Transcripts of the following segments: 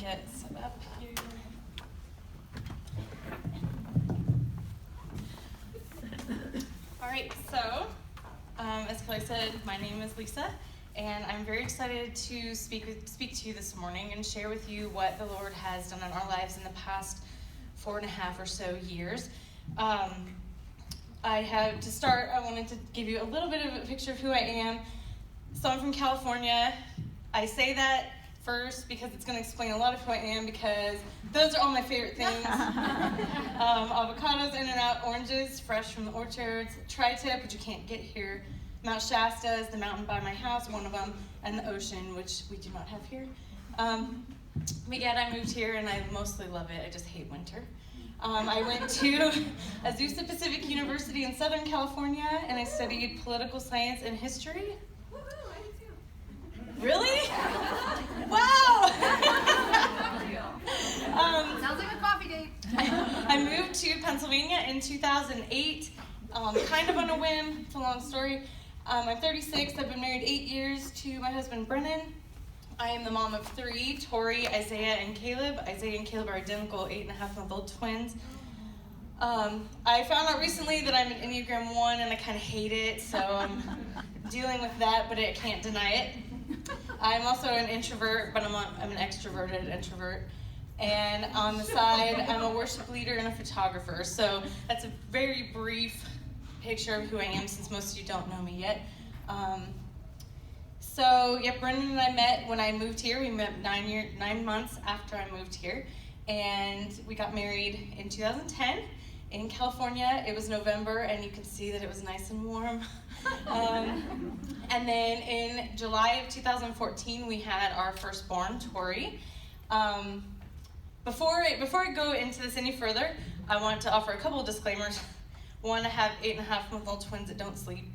get set up here. All right, so as Kelly said, my name is Lisa, and I'm very excited to speak to you this morning and share with you what the Lord has done in our lives in the past 4.5 or so years. I wanted to give you a little bit of a picture of who I am. So I'm from California. I say that first because it's going to explain a lot of who I am, because those are all my favorite things. Avocados in and out, oranges fresh from the orchards, tri-tip, which you can't get here. Mount Shasta is the mountain by my house, one of them, and the ocean, which we do not have here. But yet I moved here and I mostly love it. I just hate winter. I went to Azusa Pacific University in Southern California, and I studied political science and history. Really? Wow! Sounds like a coffee date. I moved to Pennsylvania in 2008, kind of on a whim. It's a long story. I'm 36. I've been married 8 years to my husband, Brennan. I am the mom of 3, Tori, Isaiah, and Caleb. Isaiah and Caleb are identical 8.5-month-old twins. I found out recently that I'm an Enneagram 1, and I kind of hate it, so I'm dealing with that, but I can't deny it. I'm also an introvert, but I'm an extroverted introvert. And on the side, I'm a worship leader and a photographer. So that's a very brief picture of who I am, since most of you don't know me yet. Brendan and I met when I moved here. We met 9 months after I moved here. And we got married in 2010 in California. It was November, and you can see that it was nice and warm. And then in July of 2014, we had our firstborn, Tori. Before I go into this any further, I want to offer a couple of disclaimers. One, I have 8.5-month-old twins that don't sleep.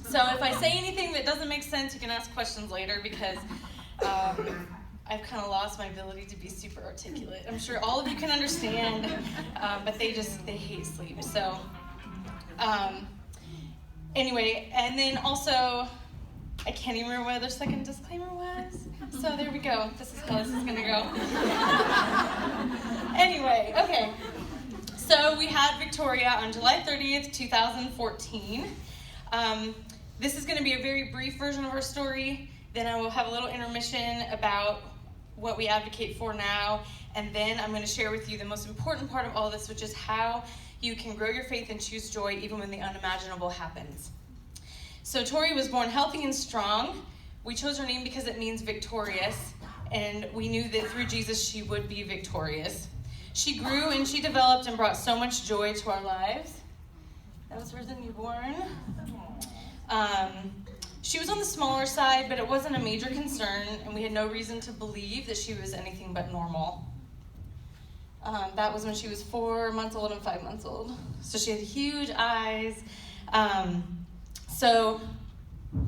So if I say anything that doesn't make sense, you can ask questions later, because I've kind of lost my ability to be super articulate. I'm sure all of you can understand, but they hate sleep. So anyway, and then also, I can't even remember what their second disclaimer was. So there we go. This is how this is going to go. Anyway, okay. So we had Victoria on July 30th, 2014. This is going to be a very brief version of our story. Then I will have a little intermission about what we advocate for now. And then I'm going to share with you the most important part of all this, which is how you can grow your faith and choose joy even when the unimaginable happens. So Tori was born healthy and strong. We chose her name because it means victorious, and we knew that through Jesus she would be victorious. She grew and she developed and brought so much joy to our lives. That was her as a newborn. She was on the smaller side, but it wasn't a major concern, and we had no reason to believe that she was anything but normal. That was when she was 4 months old and 5 months old. So she had huge eyes. So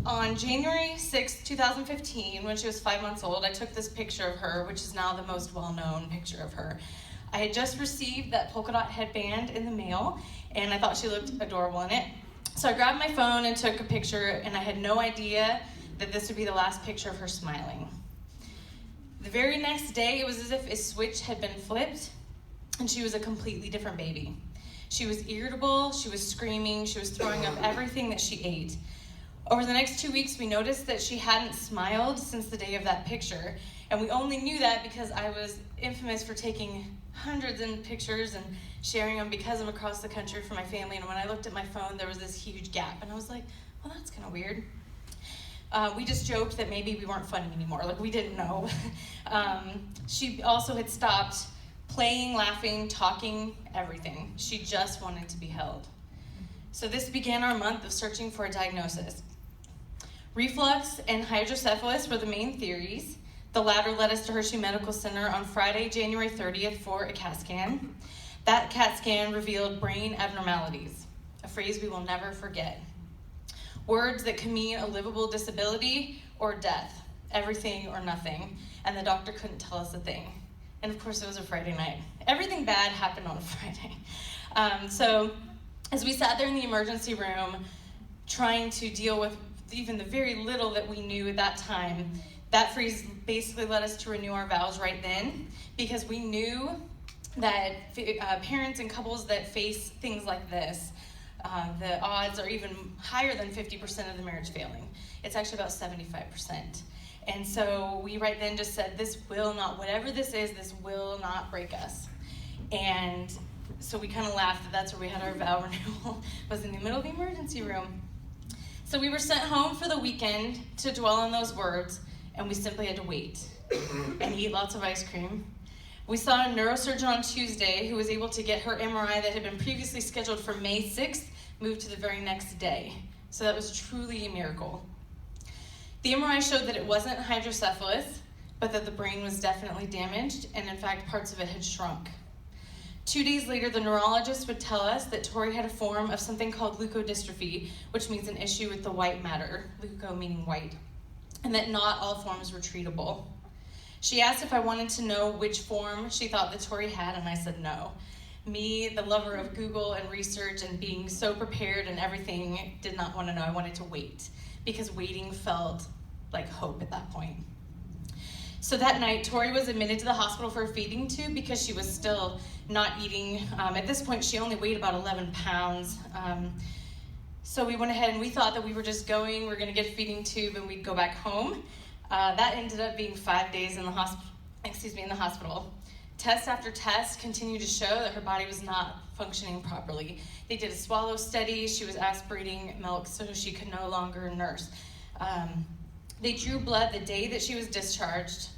on January 6, 2015, when she was 5 months old, I took this picture of her, which is now the most well-known picture of her. I had just received that polka dot headband in the mail, and I thought she looked adorable in it. So I grabbed my phone and took a picture, and I had no idea that this would be the last picture of her smiling. The very next day, it was as if a switch had been flipped, and she was a completely different baby. She was irritable, she was screaming, she was throwing up everything that she ate. Over the next 2 weeks, we noticed that she hadn't smiled since the day of that picture, and we only knew that because I was infamous for taking hundreds of pictures and sharing them because I'm across the country for my family, and when I looked at my phone, there was this huge gap, and I was like, well, that's kind of weird. We just joked that maybe we weren't funny anymore, like we didn't know. She also had stopped playing, laughing, talking, everything. She just wanted to be held. So this began our month of searching for a diagnosis. Reflux and hydrocephalus were the main theories. The latter led us to Hershey Medical Center on Friday, January 30th for a CAT scan. That CAT scan revealed brain abnormalities, a phrase we will never forget. Words that can mean a livable disability or death, everything or nothing, and the doctor couldn't tell us a thing. And of course, it was a Friday night. Everything bad happened on a Friday. So as we sat there in the emergency room, trying to deal with even the very little that we knew at that time, That freeze basically led us to renew our vows right then, because we knew that parents and couples that face things like this, the odds are even higher than 50% of the marriage failing. It's actually about 75%. And so we right then just said, this will not, whatever this is, this will not break us. And so we kind of laughed that that's where we had our vow renewal, was in the middle of the emergency room. So we were sent home for the weekend to dwell on those words, and we simply had to wait and eat lots of ice cream. We saw a neurosurgeon on Tuesday who was able to get her MRI that had been previously scheduled for May 6th moved to the very next day. So that was truly a miracle. The MRI showed that it wasn't hydrocephalus, but that the brain was definitely damaged, and in fact, parts of it had shrunk. 2 days later, the neurologist would tell us that Tori had a form of something called leukodystrophy, which means an issue with the white matter, leuko meaning white, and that not all forms were treatable. She asked if I wanted to know which form she thought that Tori had, and I said no. Me, the lover of Google and research and being so prepared and everything, did not want to know. I wanted to wait, because waiting felt like hope at that point. So that night, Tori was admitted to the hospital for a feeding tube because she was still not eating. At this point, she only weighed about 11 pounds. So we went ahead and we thought that we were just going, we're going to get a feeding tube and we'd go back home. That ended up being 5 days in the hospital. Test after test continued to show that her body was not functioning properly. They did a swallow study. She was aspirating milk so she could no longer nurse. They drew blood the day that she was discharged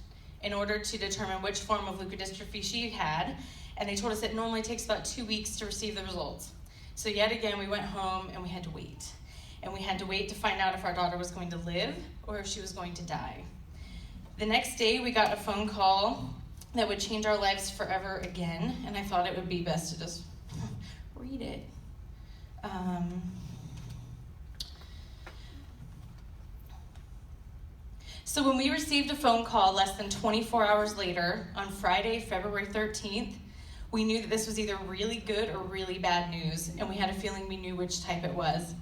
in order to determine which form of leukodystrophy she had, and they told us it normally takes about 2 weeks to receive the results. So yet again, we went home and we had to wait. And we had to wait to find out if our daughter was going to live or if she was going to die. The next day, we got a phone call that would change our lives forever again, and I thought it would be best to just read it. So when we received a phone call less than 24 hours later, on Friday, February 13th, we knew that this was either really good or really bad news, and we had a feeling we knew which type it was.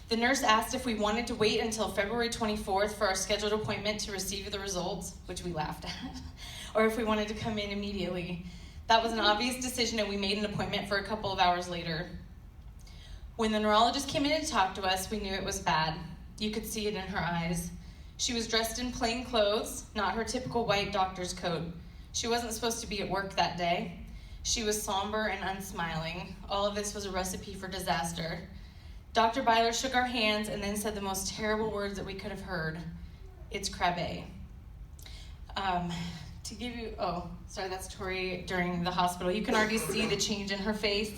The nurse asked if we wanted to wait until February 24th for our scheduled appointment to receive the results, which we laughed at, or if we wanted to come in immediately. That was an obvious decision, and we made an appointment for a couple of hours later. When the neurologist came in to talk to us, we knew it was bad. You could see it in her eyes. She was dressed in plain clothes, not her typical white doctor's coat. She wasn't supposed to be at work that day. She was somber and unsmiling. All of this was a recipe for disaster. Dr. Byler shook our hands and then said the most terrible words that we could have heard. It's Krabbe. That's Tori during the hospital. You can already see the change in her face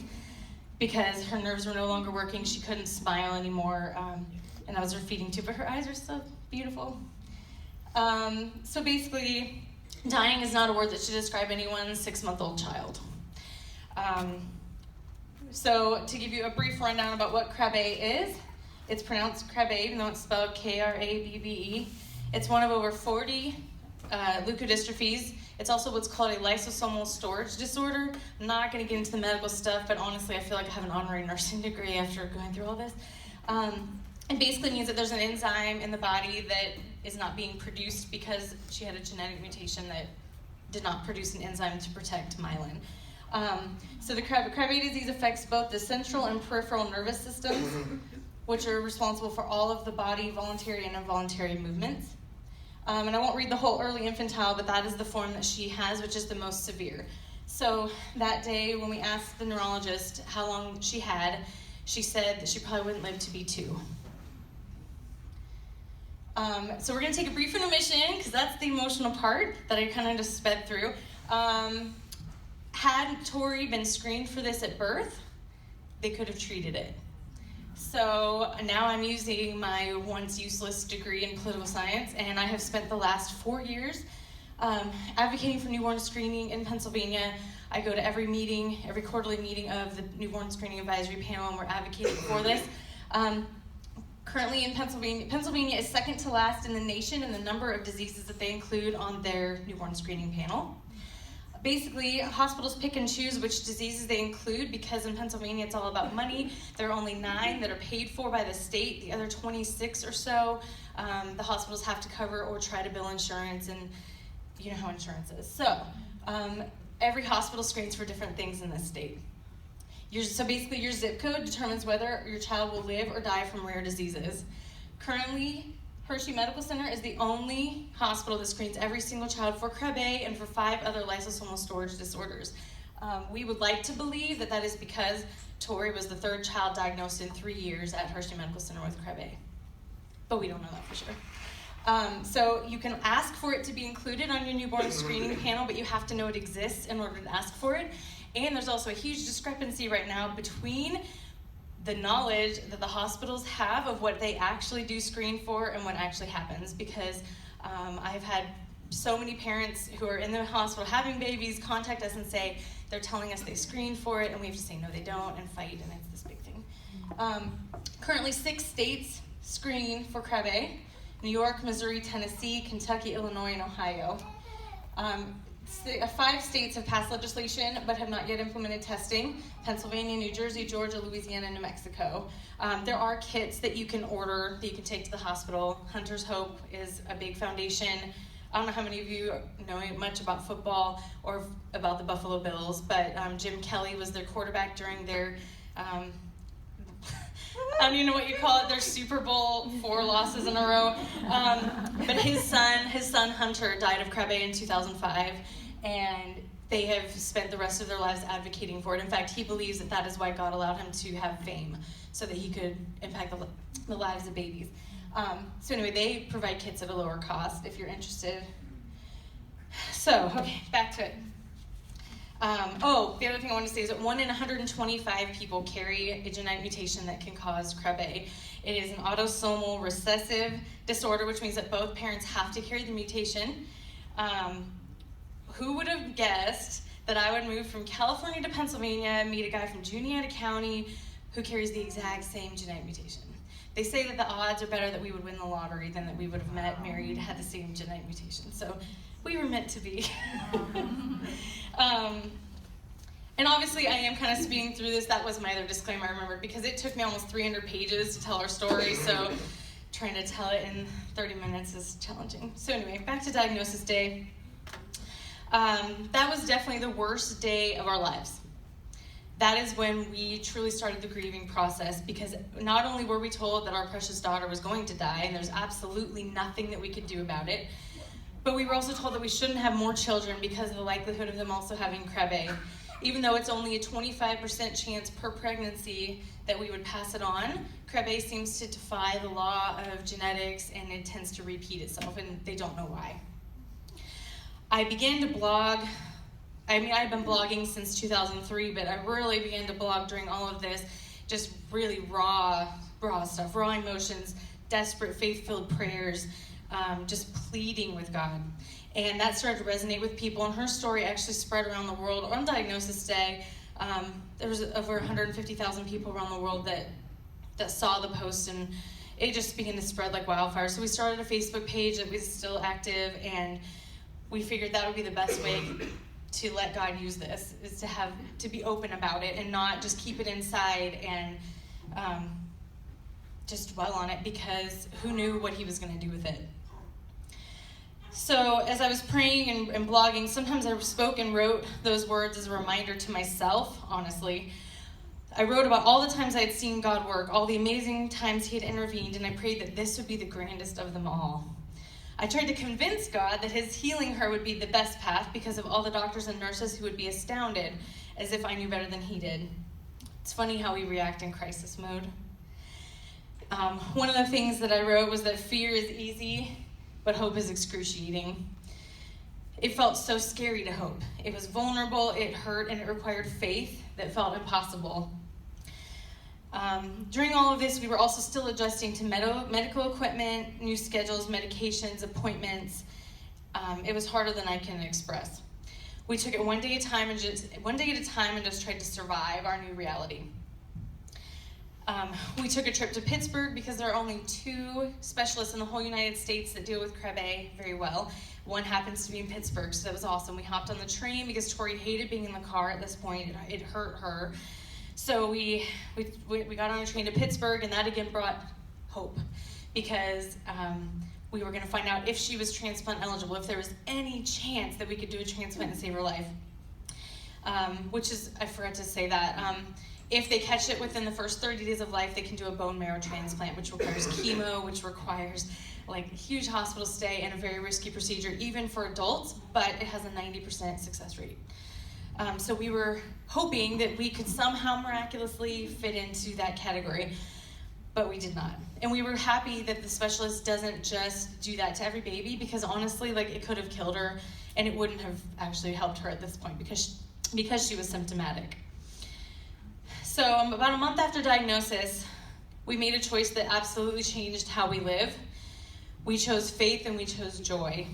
because her nerves were no longer working. She couldn't smile anymore, and that was her feeding tube, but her eyes were so beautiful. So basically, dying is not a word that should describe anyone's 6-month-old child. So to give you a brief rundown about what Krabbe is, it's pronounced Krabbe, even though it's spelled Krabbe. It's one of over 40 leukodystrophies. It's also what's called a lysosomal storage disorder. I'm not going to get into the medical stuff, but honestly, I feel like I have an honorary nursing degree after going through all this. It basically means that there's an enzyme in the body that is not being produced because she had a genetic mutation that did not produce an enzyme to protect myelin. So the Krabbe disease affects both the central and peripheral nervous systems, which are responsible for all of the body voluntary and involuntary movements. And I won't read the whole early infantile, but that is the form that she has, which is the most severe. So that day when we asked the neurologist how long she had, she said that she probably wouldn't live to be 2. So we're going to take a brief intermission because that's the emotional part that I kind of just sped through. Had Tori been screened for this at birth, they could have treated it. So now I'm using my once useless degree in political science, and I have spent the last 4 years advocating for newborn screening in Pennsylvania. I go to every meeting, every quarterly meeting of the Newborn Screening Advisory Panel, and we're advocating for this. Currently in Pennsylvania is second to last in the nation in the number of diseases that they include on their newborn screening panel. Basically, hospitals pick and choose which diseases they include because in Pennsylvania it's all about money. There are only 9 that are paid for by the state. The other 26 or so, the hospitals have to cover or try to bill insurance, and you know how insurance is. So every hospital screens for different things in this state. So basically your zip code determines whether your child will live or die from rare diseases. Currently, Hershey Medical Center is the only hospital that screens every single child for Krabbe and for 5 other lysosomal storage disorders. We would like to believe that is because Tori was the 3rd child diagnosed in 3 years at Hershey Medical Center with Krabbe, but we don't know that for sure. So you can ask for it to be included on your newborn screening panel, but you have to know it exists in order to ask for it. And there's also a huge discrepancy right now between the knowledge that the hospitals have of what they actually do screen for and what actually happens, because I've had so many parents who are in the hospital having babies contact us and say they're telling us they screen for it, and we have to say no they don't and fight, and it's this big thing. Currently 6 states screen for Krabbe: New York, Missouri, Tennessee, Kentucky, Illinois, and Ohio. 5 states have passed legislation but have not yet implemented testing: Pennsylvania, New Jersey, Georgia, Louisiana, and New Mexico. There are kits that you can order that you can take to the hospital. Hunter's Hope is a big foundation. I don't know how many of you know much about football or about the Buffalo Bills, but Jim Kelly was their quarterback during their, I don't even know what you call it, their Super Bowl 4 losses in a row. But his son Hunter died of Krabbe in 2005, and they have spent the rest of their lives advocating for it. In fact, he believes that is why God allowed him to have fame, so that he could impact the lives of babies. So anyway, they provide kits at a lower cost if you're interested. So, okay, back to it. The other thing I want to say is that 1 in 125 people carry a genetic mutation that can cause Krabbe. It is an autosomal recessive disorder, which means that both parents have to carry the mutation. Who would have guessed that I would move from California to Pennsylvania, meet a guy from Juniata County who carries the exact same genetic mutation? They say that the odds are better that we would win the lottery than that we would have met, married, had the same genetic mutation. So we were meant to be. And obviously I am kind of speeding through this. That was my other disclaimer I remembered, because it took me almost 300 pages to tell our story, so trying to tell it in 30 minutes is challenging. So anyway, back to diagnosis day. That was definitely the worst day of our lives. That is when we truly started the grieving process, because not only were we told that our precious daughter was going to die, and there's absolutely nothing that we could do about it, but we were also told that we shouldn't have more children because of the likelihood of them also having Krabbe. Even though it's only a 25% chance per pregnancy that we would pass it on, Krabbe seems to defy the law of genetics, and it tends to repeat itself, and they don't know why. I began to blog. I've been blogging since 2003, but I really began to blog during all of this, just really raw stuff, raw emotions, desperate, faith-filled prayers, just pleading with God. And that started to resonate with people, and her story actually spread around the world. On Diagnosis Day, there was over 150,000 people around the world that saw the post, and it just began to spread like wildfire. So we started a Facebook page that was still active, and we figured that would be the best way to let God use this, is to be open about it and not just keep it inside and just dwell on it, because who knew what he was going to do with it. So as I was praying and blogging, sometimes I spoke and wrote those words as a reminder to myself, honestly. I wrote about all the times I had seen God work, all the amazing times he had intervened, and I prayed that this would be the grandest of them all. I tried to convince God that his healing her would be the best path because of all the doctors and nurses who would be astounded, as if I knew better than he did. It's funny how we react in crisis mode. One of the things that I wrote was that fear is easy, but hope is excruciating. It felt so scary to hope. It was vulnerable, it hurt, and it required faith that felt impossible. During all of this, we were also still adjusting to medical equipment, new schedules, medications, appointments. It was harder than I can express. We took it one day at a time and just tried to survive our new reality. We took a trip to Pittsburgh because there are only 2 specialists in the whole United States that deal with Krabbe very well. One happens to be in Pittsburgh, so that was awesome. We hopped on the train because Tori hated being in the car at this point. It hurt her. So we got on a train to Pittsburgh, and that again brought hope because we were going to find out if she was transplant eligible, if there was any chance that we could do a transplant and save her life. Which is, I forgot to say that. If they catch it within the first 30 days of life, they can do a bone marrow transplant, which requires chemo, which requires like a huge hospital stay and a very risky procedure, even for adults, but it has a 90% success rate. So we were hoping that we could somehow miraculously fit into that category, but we did not. And we were happy that the specialist doesn't just do that to every baby, because honestly, like, it could have killed her, and it wouldn't have actually helped her at this point because she was symptomatic. So about a month after diagnosis, we made a choice that absolutely changed how we live. We chose faith and we chose joy.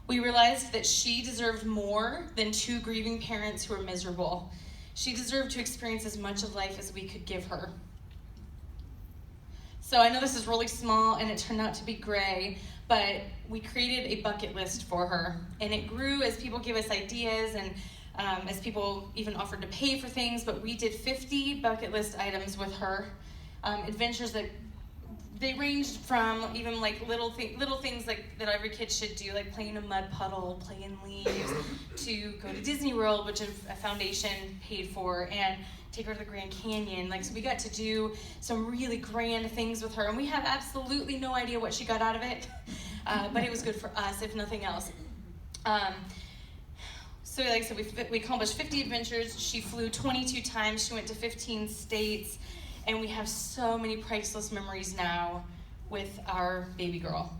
We realized that she deserved more than 2 grieving parents who were miserable. She deserved to experience as much of life as we could give her. So I know this is really small and it turned out to be gray, but we created a bucket list for her. And it grew as people gave us ideas and as people even offered to pay for things, but we did 50 bucket list items with her. Adventures that they ranged from even like little things like that every kid should do, like playing in a mud puddle, play in leaves, to go to Disney World, which a foundation paid for, and take her to the Grand Canyon. Like, so we got to do some really grand things with her, and we have absolutely no idea what she got out of it, but it was good for us, if nothing else. So like I said, we accomplished 50 adventures. She flew 22 times. She went to 15 states. And we have so many priceless memories now with our baby girl.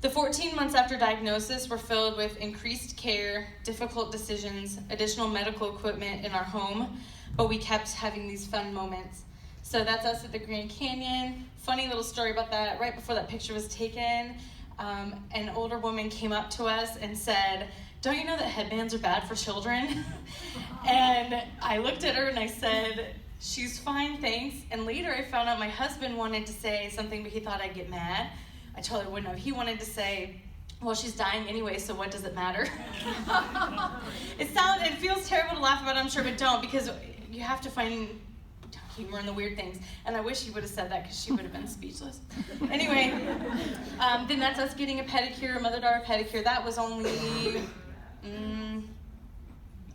The 14 months after diagnosis were filled with increased care, difficult decisions, additional medical equipment in our home, but we kept having these fun moments. So that's us at the Grand Canyon. Funny little story about that. Right before that picture was taken, an older woman came up to us and said, "Don't you know that headbands are bad for children?" And I looked at her and I said, "She's fine, thanks." And later I found out my husband wanted to say something, but he thought I'd get mad. I totally wouldn't have. He wanted to say, "Well, she's dying anyway, so what does it matter?" It feels terrible to laugh about, I'm sure, but don't, because you have to find humor in the weird things. And I wish he would have said that, because she would have been speechless. Anyway, then that's us getting a pedicure, a mother-daughter pedicure. That was only,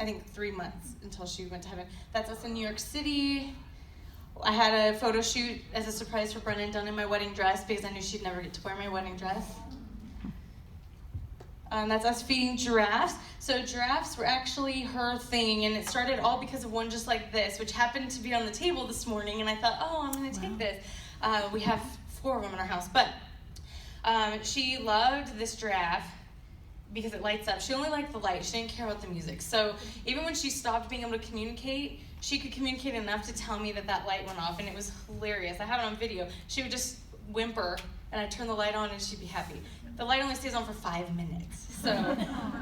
I think 3 months until she went to heaven. That's us in New York City. I had a photo shoot as a surprise for Brennan done in my wedding dress because I knew she'd never get to wear my wedding dress. That's us feeding giraffes. So giraffes were actually her thing, and it started all because of one just like this, which happened to be on the table this morning, and I thought, oh, I'm going to take this. We have 4 of them in our house, but she loved this giraffe because it lights up. She only liked the light. She didn't care about the music. So even when she stopped being able to communicate, she could communicate enough to tell me that that light went off, and it was hilarious. I have it on video. She would just whimper, and I'd turn the light on, and she'd be happy. The light only stays on for 5 minutes, so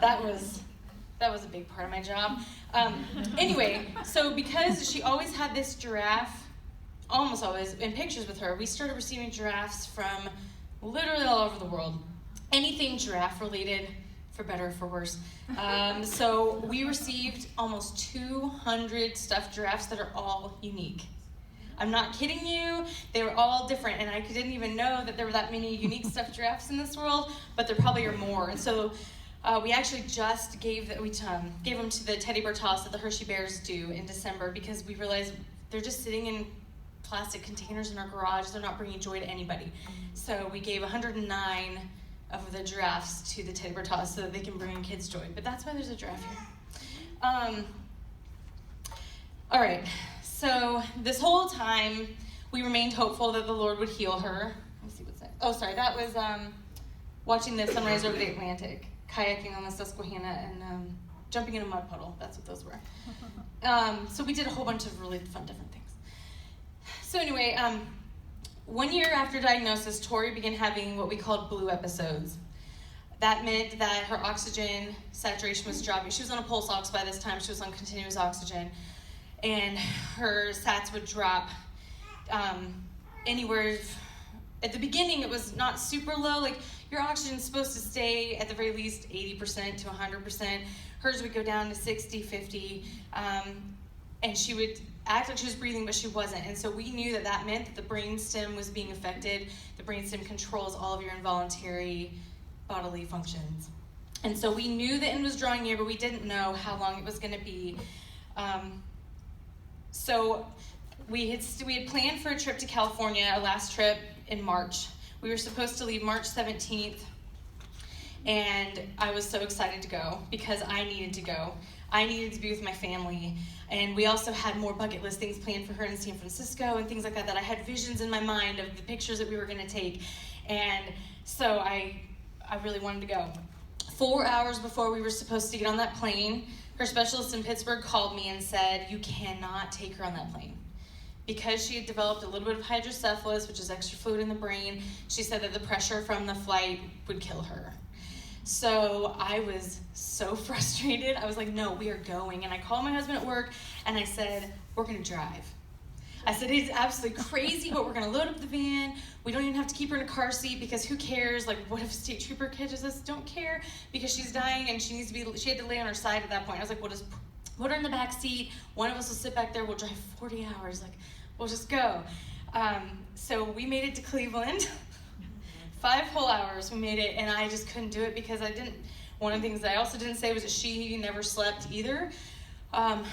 that was a big part of my job. Anyway, so because she always had this giraffe, almost always, in pictures with her, we started receiving giraffes from literally all over the world. Anything giraffe related, for better or for worse. So we received almost 200 stuffed giraffes that are all unique. I'm not kidding you, they were all different, and I didn't even know that there were that many unique stuffed giraffes in this world, but there probably are more. And so we actually just gave them to the teddy bear toss that the Hershey Bears do in December, because we realized they're just sitting in plastic containers in our garage. They're not bringing joy to anybody. So we gave 109 of the giraffes to the teddy bear toss so that they can bring kids joy. But that's why there's a giraffe here. All right. So this whole time, we remained hopeful that the Lord would heal her. Let me see what's that. Oh, sorry, that was watching the sunrise over the Atlantic, kayaking on the Susquehanna, and jumping in a mud puddle. That's what those were. So we did a whole bunch of really fun different things. So anyway, 1 year after diagnosis, Tori began having what we called blue episodes. That meant that her oxygen saturation was dropping. She was on a pulse ox by this time. She was on continuous oxygen. And her sats would drop, anywhere. At the beginning, it was not super low. Like, your oxygen's supposed to stay at the very least 80% to 100%. Hers would go down to 60, 50. And she would act like she was breathing, but she wasn't. And so we knew that that meant that the brainstem was being affected. The brainstem controls all of your involuntary bodily functions. And so we knew the end was drawing near, but we didn't know how long it was going to be. So we had planned for a trip to California, a last trip in March. We were supposed to leave March 17th, and I was so excited to go because I needed to go. I needed to be with my family, and we also had more bucket list things planned for her in San Francisco and things like that I had visions in my mind of the pictures that we were going to take, and so I really wanted to go. 4 hours before we were supposed to get on that plane, her specialist in Pittsburgh called me and said, "You cannot take her on that plane." Because she had developed a little bit of hydrocephalus, which is extra fluid in the brain, she said that the pressure from the flight would kill her. So I was so frustrated. I was like, no, we are going. And I called my husband at work, and I said, we're going to drive. I said, it's absolutely crazy, but we're going to load up the van. We don't even have to keep her in a car seat because who cares? Like, what if a state trooper catches us? Don't care, because she's dying and she had to lay on her side at that point. I was like, we'll just put her in the back seat. One of us will sit back there. We'll drive 40 hours. Like, we'll just go. So we made it to Cleveland. 5 whole hours we made it, and I just couldn't do it because one of the things that I also didn't say was that she never slept either.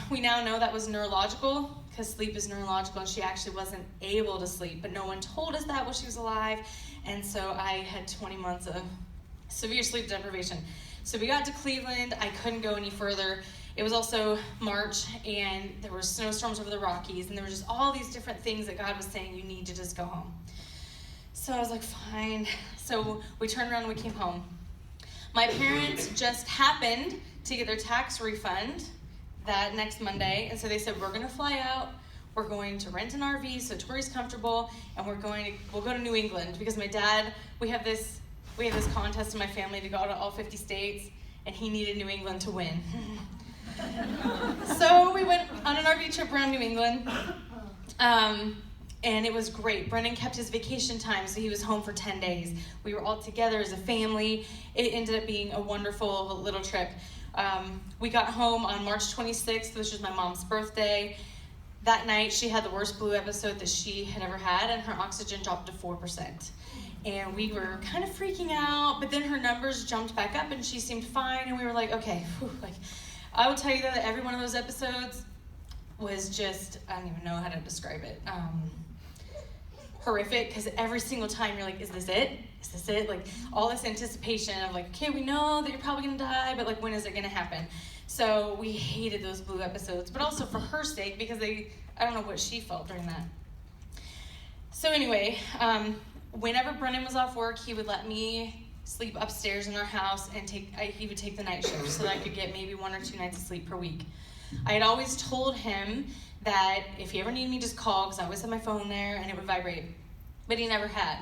We now know that was neurological, because sleep is neurological, and she actually wasn't able to sleep, but no one told us that while she was alive, and so I had 20 months of severe sleep deprivation. So we got to Cleveland. I couldn't go any further. It was also March, and there were snowstorms over the Rockies, and there were just all these different things that God was saying, you need to just go home. So I was like, fine. So we turned around and we came home. My parents just happened to get their tax refund that next Monday, and so they said, we're going to fly out, we're going to rent an RV so Tori's comfortable, and we'll go to New England, because my dad, we have this contest in my family to go to all 50 states, and he needed New England to win. So we went on an RV trip around New England, and it was great. Brendan kept his vacation time, so he was home for 10 days. We were all together as a family. It ended up being a wonderful little trip. We got home on March 26th, which was my mom's birthday. That night, she had the worst blue episode that she had ever had, and her oxygen dropped to 4%. And we were kind of freaking out, but then her numbers jumped back up, and she seemed fine, and we were like, okay, I will tell you that every one of those episodes was just, I don't even know how to describe it, horrific, because every single time you're like, is this it? Is this it? Like, all this anticipation of like, okay, we know that you're probably going to die, but like, when is it going to happen? So we hated those blue episodes, but also for her sake, because I don't know what she felt during that. So anyway, whenever Brennan was off work, he would let me sleep upstairs in our house, and he would take the night shift so that I could get maybe 1 or 2 nights of sleep per week. I had always told him that if he ever needed me, just call, because I always had my phone there and it would vibrate, but he never had.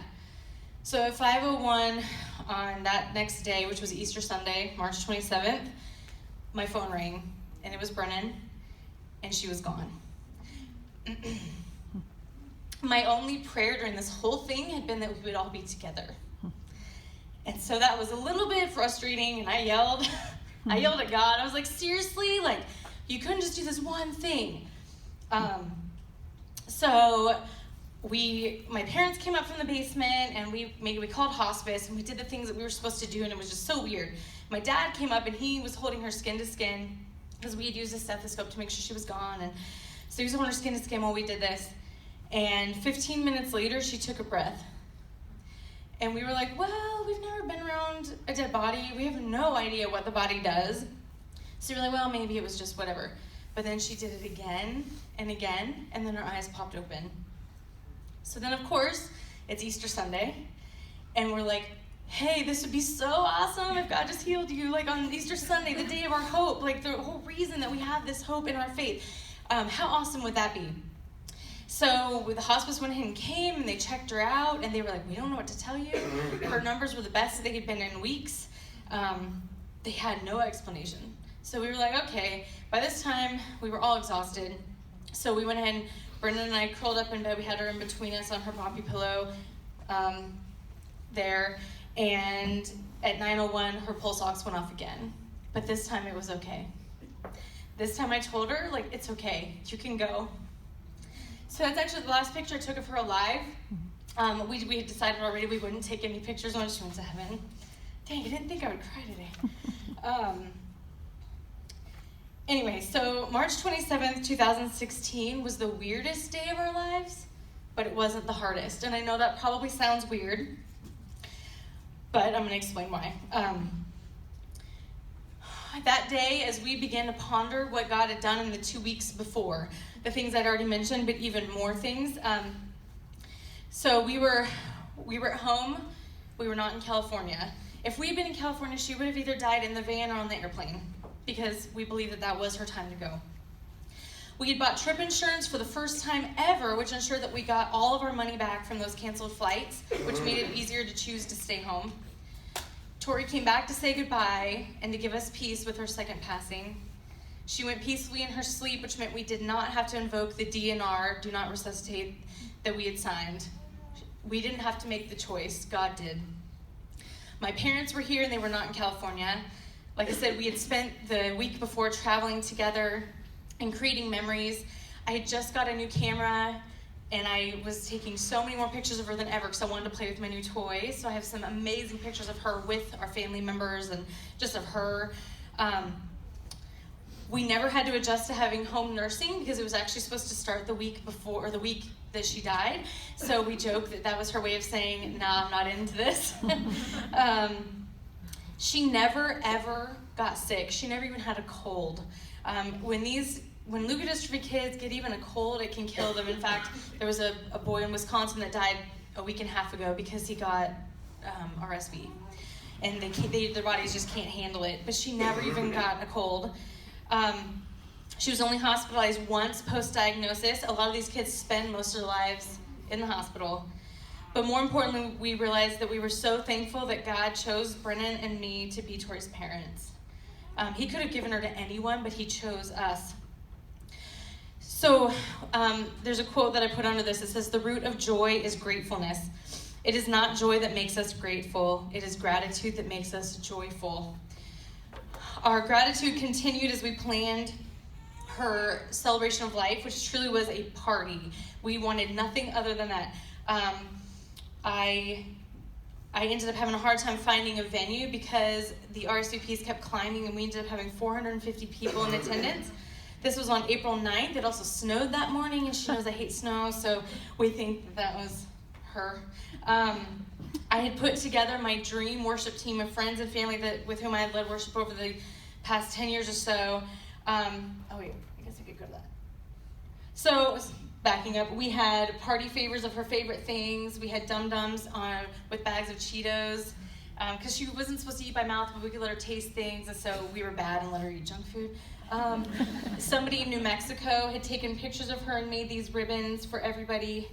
So at 5:01 on that next day, which was Easter Sunday, March 27th, my phone rang, and it was Brennan, and she was gone. My only prayer during this whole thing had been that we would all be together. And so that was a little bit frustrating, and I yelled at God. I was like, seriously? Like, you couldn't just do this one thing. So my parents came up from the basement, and we called hospice, and we did the things that we were supposed to do, and it was just so weird. My dad came up, and he was holding her skin to skin, because we had used a stethoscope to make sure she was gone, and so he was holding her skin to skin while we did this. And 15 minutes later, she took a breath. And we were like, well, we've never been around a dead body. We have no idea what the body does. So we were like, well, maybe it was just whatever. But then she did it again and again, and then her eyes popped open. So then, of course, it's Easter Sunday, and we're like, hey, this would be so awesome if God just healed you, like on Easter Sunday, the day of our hope, like the whole reason that we have this hope in our faith. How awesome would that be? So the hospice went ahead and came, and they checked her out, and they were like, we don't know what to tell you. Her numbers were the best that they had been in weeks. They had no explanation. So we were like, okay. By this time, we were all exhausted. So we went ahead and Brennan and I curled up in bed. We had her in between us on her poppy pillow there. And at 9:01, her pulse ox went off again. But this time it was okay. This time I told her, like, it's okay. You can go. So that's actually the last picture I took of her alive. We had decided already we wouldn't take any pictures when she went to heaven. Dang, I didn't think I would cry today. Anyway, so March 27th, 2016 was the weirdest day of our lives, but it wasn't the hardest. And I know that probably sounds weird, but I'm going to explain why. That day, as we began to ponder what God had done in the 2 weeks before, the things I'd already mentioned, but even more things. So we were at home. We were not in California. If we had been in California, she would have either died in the van or on the airplane, because we believed that that was her time to go. We had bought trip insurance for the first time ever, which ensured that we got all of our money back from those canceled flights, which made it easier to choose to stay home. Tori came back to say goodbye and to give us peace with her second passing. She went peacefully in her sleep, which meant we did not have to invoke the DNR, do not resuscitate, that we had signed. We didn't have to make the choice. God did. My parents were here and they were not in California. Like I said, we had spent the week before traveling together and creating memories. I had just got a new camera and I was taking so many more pictures of her than ever because I wanted to play with my new toys. So I have some amazing pictures of her with our family members and just of her. We never had to adjust to having home nursing because it was actually supposed to start the week before, or the week that she died. So we joke that that was her way of saying, nah, I'm not into this. She never, ever got sick. She never even had a cold. When leukodystrophy kids get even a cold, it can kill them. In fact, there was a boy in Wisconsin that died a week and a half ago because he got RSV. And their bodies just can't handle it. But she never even got a cold. She was only hospitalized once post-diagnosis. A lot of these kids spend most of their lives in the hospital. But more importantly, we realized that we were so thankful that God chose Brennan and me to be Tori's parents. He could have given her to anyone, but he chose us. So there's a quote that I put under this. It says, "The root of joy is gratefulness. It is not joy that makes us grateful. It is gratitude that makes us joyful." Our gratitude continued as we planned her celebration of life, which truly was a party. We wanted nothing other than that. I ended up having a hard time finding a venue because the RSVPs kept climbing and we ended up having 450 people in attendance. This was on April 9th. It also snowed that morning, and she knows I hate snow, so we think that was her. I had put together my dream worship team of friends and family with whom I had led worship over the past 10 years or so. I guess I could go to that. So, backing up, we had party favors of her favorite things. We had dum-dums with bags of Cheetos, because she wasn't supposed to eat by mouth, but we could let her taste things, and so we were bad and let her eat junk food. Somebody in New Mexico had taken pictures of her and made these ribbons for everybody.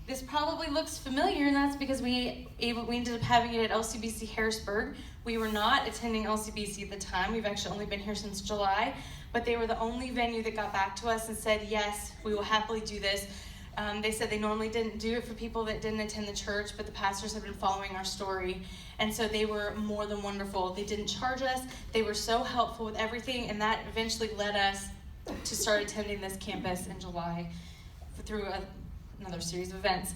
This probably looks familiar, and that's because we ended up having it at LCBC Harrisburg. We were not attending LCBC at the time. We've actually only been here since July, but they were the only venue that got back to us and said, yes, we will happily do this. They said they normally didn't do it for people that didn't attend the church, but the pastors had been following our story, and so they were more than wonderful. They didn't charge us. They were so helpful with everything, and that eventually led us to start attending this campus in July through another series of events.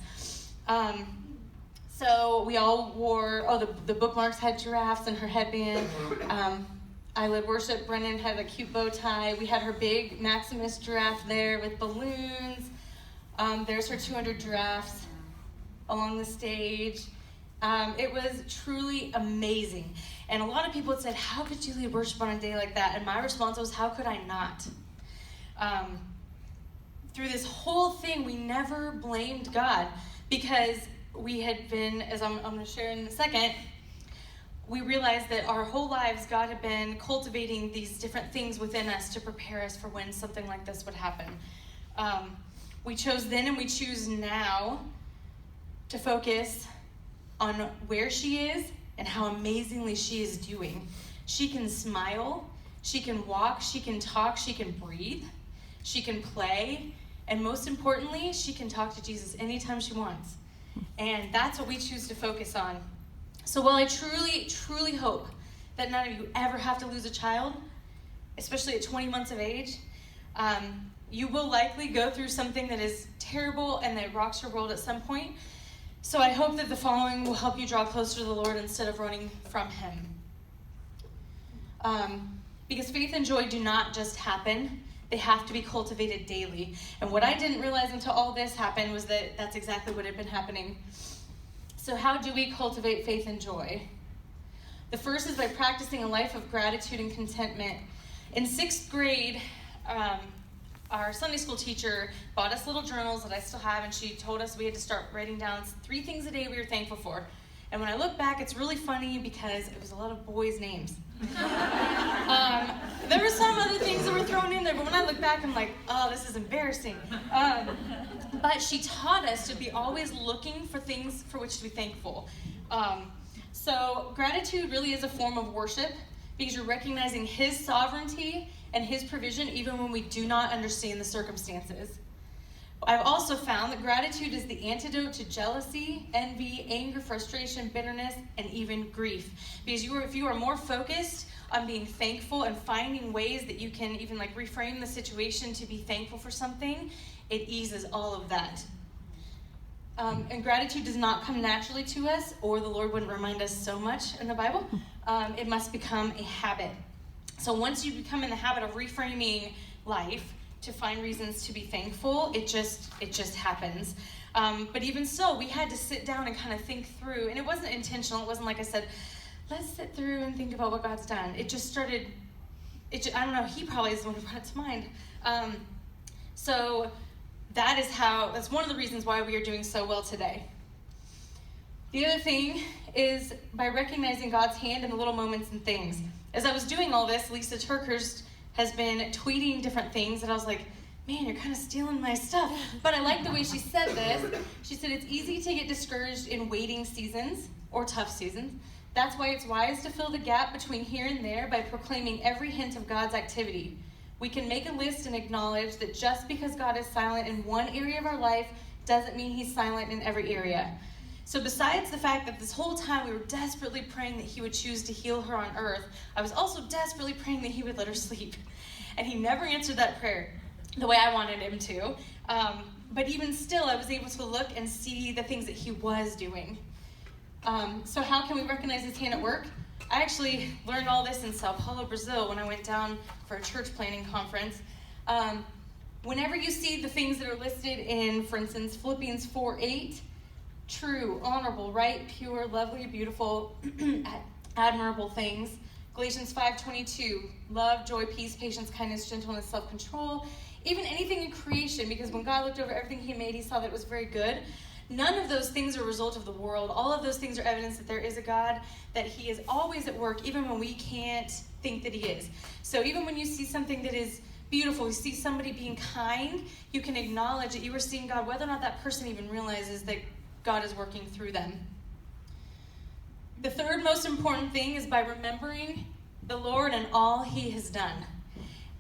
So we all wore, the bookmarks had giraffes in her headband. I led worship. Brennan had a cute bow tie. We had her big Maximus giraffe there with balloons. There's her 200 giraffes along the stage. It was truly amazing. And a lot of people had said, how could you lead worship on a day like that? And my response was, how could I not? Through this whole thing, we never blamed God because we had been, as I'm going to share in a second, we realized that our whole lives God had been cultivating these different things within us to prepare us for when something like this would happen. We chose then and we choose now to focus on where she is and how amazingly she is doing. She can smile, she can walk, she can talk, she can breathe. she can play, and most importantly, she can talk to Jesus anytime she wants. And that's what we choose to focus on. So while I truly, truly hope that none of you ever have to lose a child, especially at 20 months of age, you will likely go through something that is terrible and that rocks your world at some point. So I hope that the following will help you draw closer to the Lord instead of running from him. Because faith and joy do not just happen. They have to be cultivated daily. And what I didn't realize until all this happened was that that's exactly what had been happening. So how do we cultivate faith and joy? The first is by practicing a life of gratitude and contentment. In 6th grade, our Sunday school teacher bought us little journals that I still have, and she told us we had to start writing down 3 things a day we were thankful for. And when I look back, it's really funny because it was a lot of boys' names. There were some other things that were thrown in there, but when I look back, I'm like, oh, this is embarrassing. But she taught us to be always looking for things for which to be thankful. So gratitude really is a form of worship because you're recognizing his sovereignty and his provision even when we do not understand the circumstances. I've also found that gratitude is the antidote to jealousy, envy, anger, frustration, bitterness, and even grief. Because if you are more focused on being thankful and finding ways that you can even reframe the situation to be thankful for something, it eases all of that. And gratitude does not come naturally to us, or the Lord wouldn't remind us so much in the Bible. It must become a habit. So once you become in the habit of reframing life to find reasons to be thankful, it just happens. But even so, we had to sit down and kind of think through, and it wasn't intentional. It wasn't like I said, let's sit through and think about what God's done. It just started, I don't know, he probably is the one who brought it to mind. So that's one of the reasons why we are doing so well today. The other thing is by recognizing God's hand in the little moments and things. As I was doing all this, Lisa Turkhurst has been tweeting different things, and I was like, man, you're kind of stealing my stuff. But I like the way she said this. She said, it's easy to get discouraged in waiting seasons or tough seasons. That's why it's wise to fill the gap between here and there by proclaiming every hint of God's activity. We can make a list and acknowledge that just because God is silent in one area of our life doesn't mean he's silent in every area. So besides the fact that this whole time we were desperately praying that he would choose to heal her on earth, I was also desperately praying that he would let her sleep. And he never answered that prayer the way I wanted him to. But even still, I was able to look and see the things that he was doing. So how can we recognize his hand at work? I actually learned all this in Sao Paulo, Brazil, when I went down for a church planning conference. Whenever you see the things that are listed in, for instance, Philippians 4:8, true, honorable, right, pure, lovely, beautiful, admirable things. Galatians 5:22, love, joy, peace, patience, kindness, gentleness, self-control. Even anything in creation, because when God looked over everything he made, he saw that it was very good. None of those things are a result of the world. All of those things are evidence that there is a God, that he is always at work, even when we can't think that he is. So even when you see something that is beautiful, you see somebody being kind, you can acknowledge that you are seeing God, whether or not that person even realizes that God is working through them. The third most important thing is by remembering the Lord and all he has done.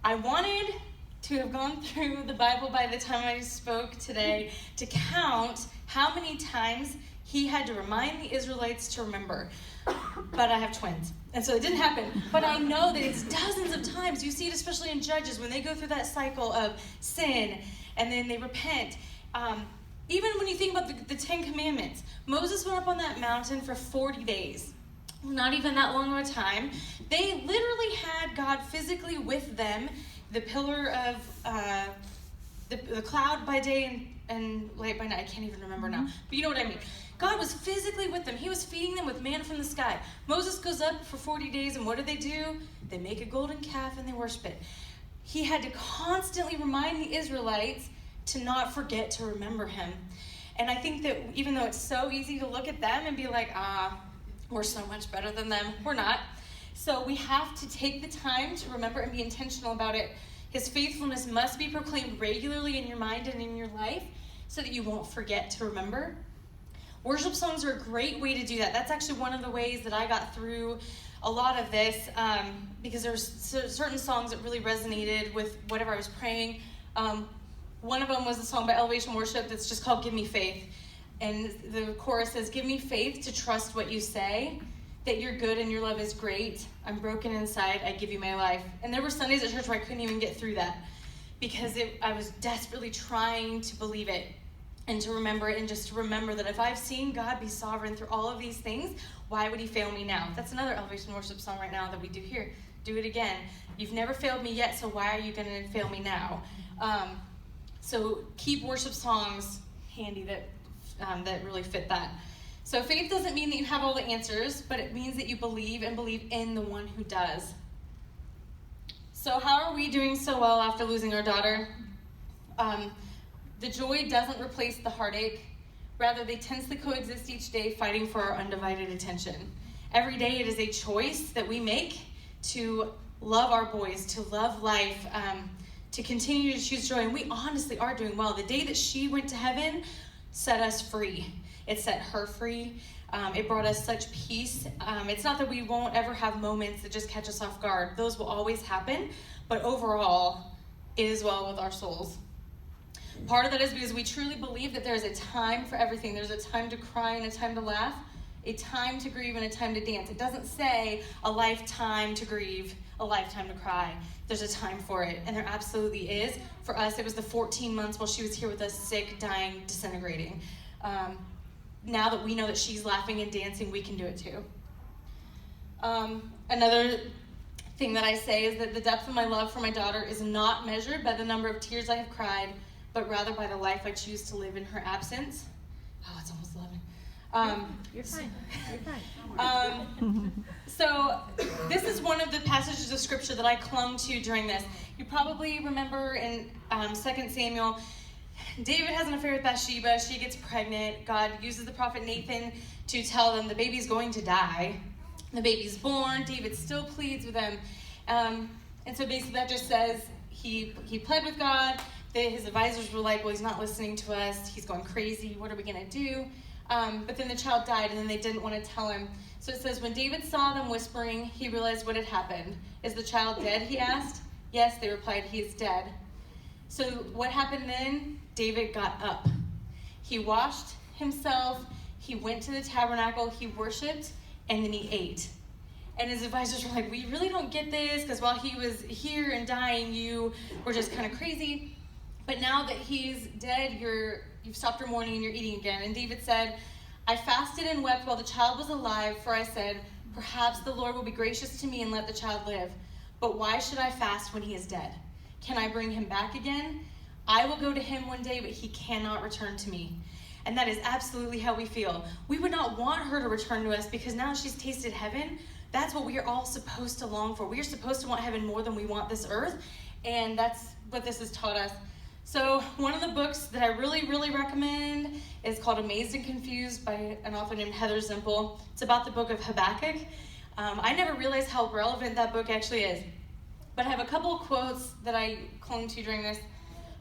I wanted to have gone through the Bible by the time I spoke today to count how many times he had to remind the Israelites to remember. But I have twins, and so it didn't happen. But I know that it's dozens of times. You see it especially in Judges when they go through that cycle of sin and then they repent. Even when you think about the 10 Commandments, Moses went up on that mountain for 40 days. Not even that long of a time. They literally had God physically with them, the pillar of the cloud by day and light by night. I can't even remember now, but you know what I mean. God was physically with them. He was feeding them with manna from the sky. Moses goes up for 40 days, and what do? They make a golden calf and they worship it. He had to constantly remind the Israelites to not forget to remember him. And I think that even though it's so easy to look at them and be like, we're so much better than them, we're not. So we have to take the time to remember and be intentional about it. His faithfulness must be proclaimed regularly in your mind and in your life so that you won't forget to remember. Worship songs are a great way to do that. That's actually one of the ways that I got through a lot of this because there were certain songs that really resonated with whatever I was praying. One of them was a song by Elevation Worship that's just called Give Me Faith. And the chorus says, give me faith to trust what you say, that you're good and your love is great. I'm broken inside, I give you my life. And there were Sundays at church where I couldn't even get through that because I was desperately trying to believe it and to remember it, and just to remember that if I've seen God be sovereign through all of these things, why would he fail me now? That's another Elevation Worship song right now that we do here. Do it again. You've never failed me yet, so why are you going to fail me now? So keep worship songs handy that really fit that. So faith doesn't mean that you have all the answers, but it means that you believe and believe in the one who does. So how are we doing so well after losing our daughter? The joy doesn't replace the heartache. Rather, they tensely coexist each day, fighting for our undivided attention. Every day it is a choice that we make to love our boys, to love life, to continue to choose joy. And we honestly are doing well. The day that she went to heaven set us free. It set her free. It brought us such peace. It's not that we won't ever have moments that just catch us off guard. Those will always happen. But overall, it is well with our souls. Part of that is because we truly believe that there's a time for everything. There's a time to cry and a time to laugh, a time to grieve and a time to dance. It doesn't say a lifetime to grieve, a lifetime to cry. There's a time for it, and there absolutely is. For us, it was the 14 months while she was here with us, sick, dying, disintegrating. Now that we know that she's laughing and dancing, we can do it too. Another thing that I say is that the depth of my love for my daughter is not measured by the number of tears I have cried, but rather by the life I choose to live in her absence. Oh, it's almost 11. You're fine. You're fine. So this is one of the passages of scripture that I clung to during this. You probably remember in 2 Samuel, David has an affair with Bathsheba. She gets pregnant. God uses the prophet Nathan to tell them the baby's going to die. The baby's born. David still pleads with them. And so basically that just says he pled with God. His advisors were like, well, he's not listening to us. He's going crazy. What are we going to do? But then the child died, and then they didn't want to tell him. So it says, when David saw them whispering, he realized what had happened. Is the child dead, he asked. Yes, they replied, he is dead. So what happened then? David got up. He washed himself. He went to the tabernacle. He worshiped, and then he ate. And his advisors were like, we really don't get this, because while he was here and dying, you were just kind of crazy. But now that he's dead, you've stopped your mourning and you're eating again. And David said, I fasted and wept while the child was alive, for I said, perhaps the Lord will be gracious to me and let the child live. But why should I fast when he is dead? Can I bring him back again? I will go to him one day, but he cannot return to me. And that is absolutely how we feel. We would not want her to return to us because now she's tasted heaven. That's what we are all supposed to long for. We are supposed to want heaven more than we want this earth. And that's what this has taught us. So one of the books that I really, really recommend is called Amazed and Confused by an author named Heather Zimpel. It's about the book of Habakkuk. I never realized how relevant that book actually is. But I have a couple of quotes that I clung to during this.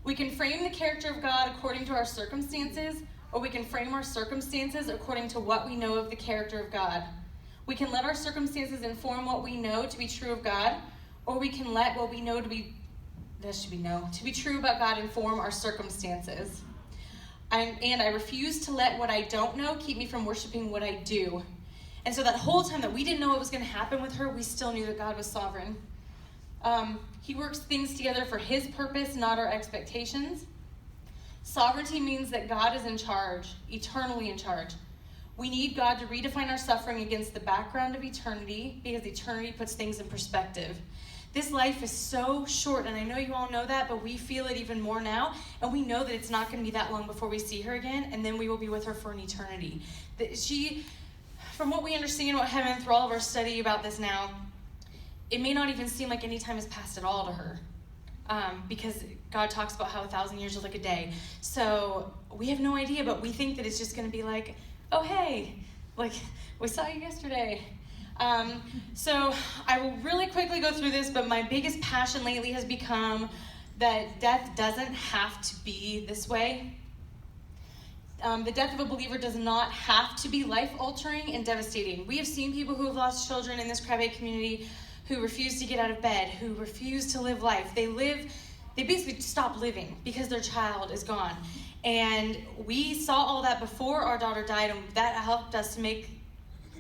We can frame the character of God according to our circumstances, or we can frame our circumstances according to what we know of the character of God. We can let our circumstances inform what we know to be true of God, or we can let what we know to be true about God inform our circumstances. And I refuse to let what I don't know keep me from worshiping what I do. And so that whole time that we didn't know what was going to happen with her, we still knew that God was sovereign. He works things together for his purpose, not our expectations. Sovereignty means that God is in charge, eternally in charge. We need God to redefine our suffering against the background of eternity, because eternity puts things in perspective. This life is so short, and I know you all know that, but we feel it even more now, and we know that it's not going to be that long before we see her again, and then we will be with her for an eternity. From what we understand about heaven through all of our study about this now, it may not even seem like any time has passed at all to her, because God talks about how 1,000 years is like a day. So we have no idea, but we think that it's just going to be like, oh, hey, like we saw you yesterday. So I will really quickly go through this, but my biggest passion lately has become that death doesn't have to be this way. The death of a believer does not have to be life-altering and devastating. We have seen people who have lost children in this Krabbe community who refuse to get out of bed, who refuse to live life. They live they basically stop living because their child is gone. And we saw all that before our daughter died, and that helped us to make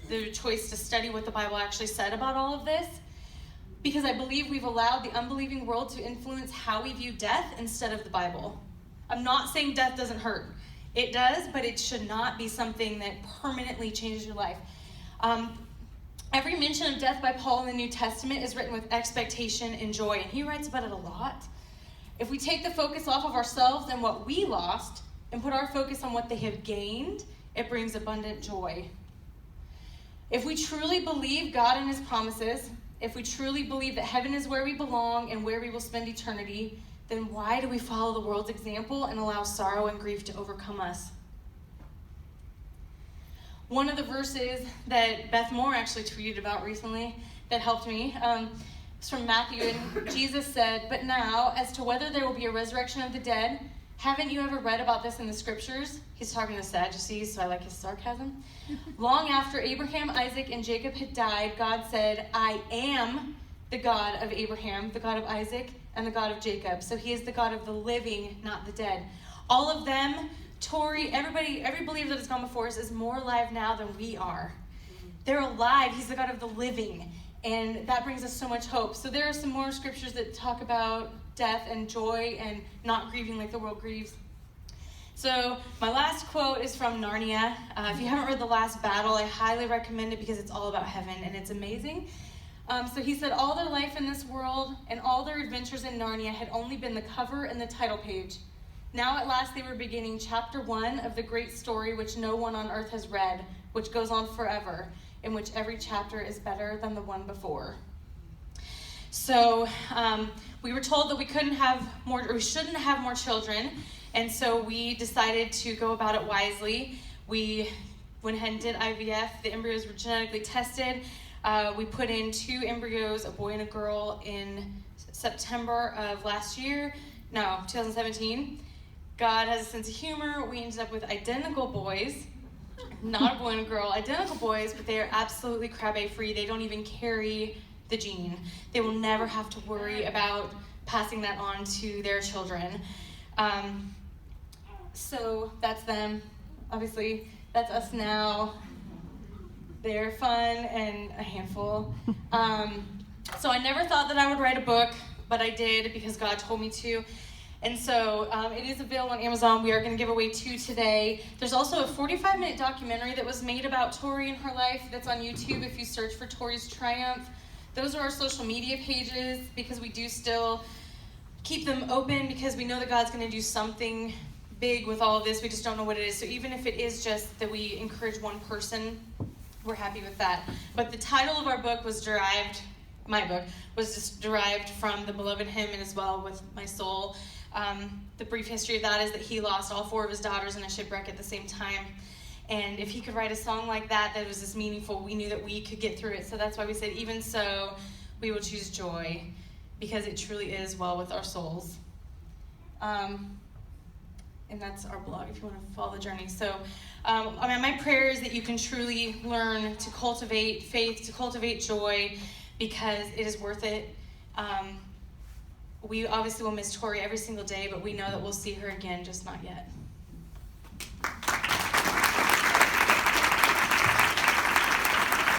the choice to study what the Bible actually said about all of this, because I believe we've allowed the unbelieving world to influence how we view death instead of the Bible. I'm not saying death doesn't hurt. It does, but it should not be something that permanently changes your life. Every mention of death by Paul in the New Testament is written with expectation and joy, and he writes about it a lot. If we take the focus off of ourselves and what we lost and put our focus on what they have gained, it brings abundant joy. If we truly believe God and his promises, if we truly believe that heaven is where we belong and where we will spend eternity, then why do we follow the world's example and allow sorrow and grief to overcome us? One of the verses that Beth Moore actually tweeted about recently that helped me is from Matthew, and Jesus said, "But now, as to whether there will be a resurrection of the dead, haven't you ever read about this in the scriptures?" He's talking to Sadducees, so I like his sarcasm. "Long after Abraham, Isaac, and Jacob had died, God said, 'I am the God of Abraham, the God of Isaac, and the God of Jacob.' So he is the God of the living, not the dead." All of them, Tori, everybody, every believer that has gone before us is more alive now than we are. They're alive. He's the God of the living. And that brings us so much hope. So there are some more scriptures that talk about death and joy and not grieving like the world grieves. So my last quote is from Narnia. If you haven't read The Last Battle, I highly recommend it because it's all about heaven and it's amazing. So he said, "All their life in this world and all their adventures in Narnia had only been the cover and the title page. Now at last they were beginning chapter 1 of the great story which no one on earth has read, which goes on forever, in which every chapter is better than the one before." So we were told that we couldn't have more, or we shouldn't have more children, and so we decided to go about it wisely. We went ahead and did IVF. The embryos were genetically tested. We put in 2 embryos, a boy and a girl, in September of 2017. God has a sense of humor. We ended up with identical boys. Not a boy and a girl, identical boys, but they are absolutely Krabbe free. They don't even carry the gene. They will never have to worry about passing that on to their children. So that's them. Obviously, that's us now. They're fun and a handful. So I never thought that I would write a book, but I did because God told me to. And so it is available on Amazon. We are going to give away 2 today. There's also a 45-minute documentary that was made about Tori and her life that's on YouTube if you search for Tori's Triumph. Those are our social media pages because we do still keep them open because we know that God's going to do something big with all of this. We just don't know what it is. So even if it is just that we encourage one person, we're happy with that. But the title of our book was derived, my book, was just derived from the beloved hymn and as well with my soul. The brief history of that is that he lost all 4 of his daughters in a shipwreck at the same time. And if he could write a song like that that was this meaningful, we knew that we could get through it. So that's why we said, even so, we will choose joy, because it truly is well with our souls. And that's our blog if you want to follow the journey. So my prayer is that you can truly learn to cultivate faith, to cultivate joy, because it is worth it. We obviously will miss Tori every single day, but we know that we'll see her again, just not yet.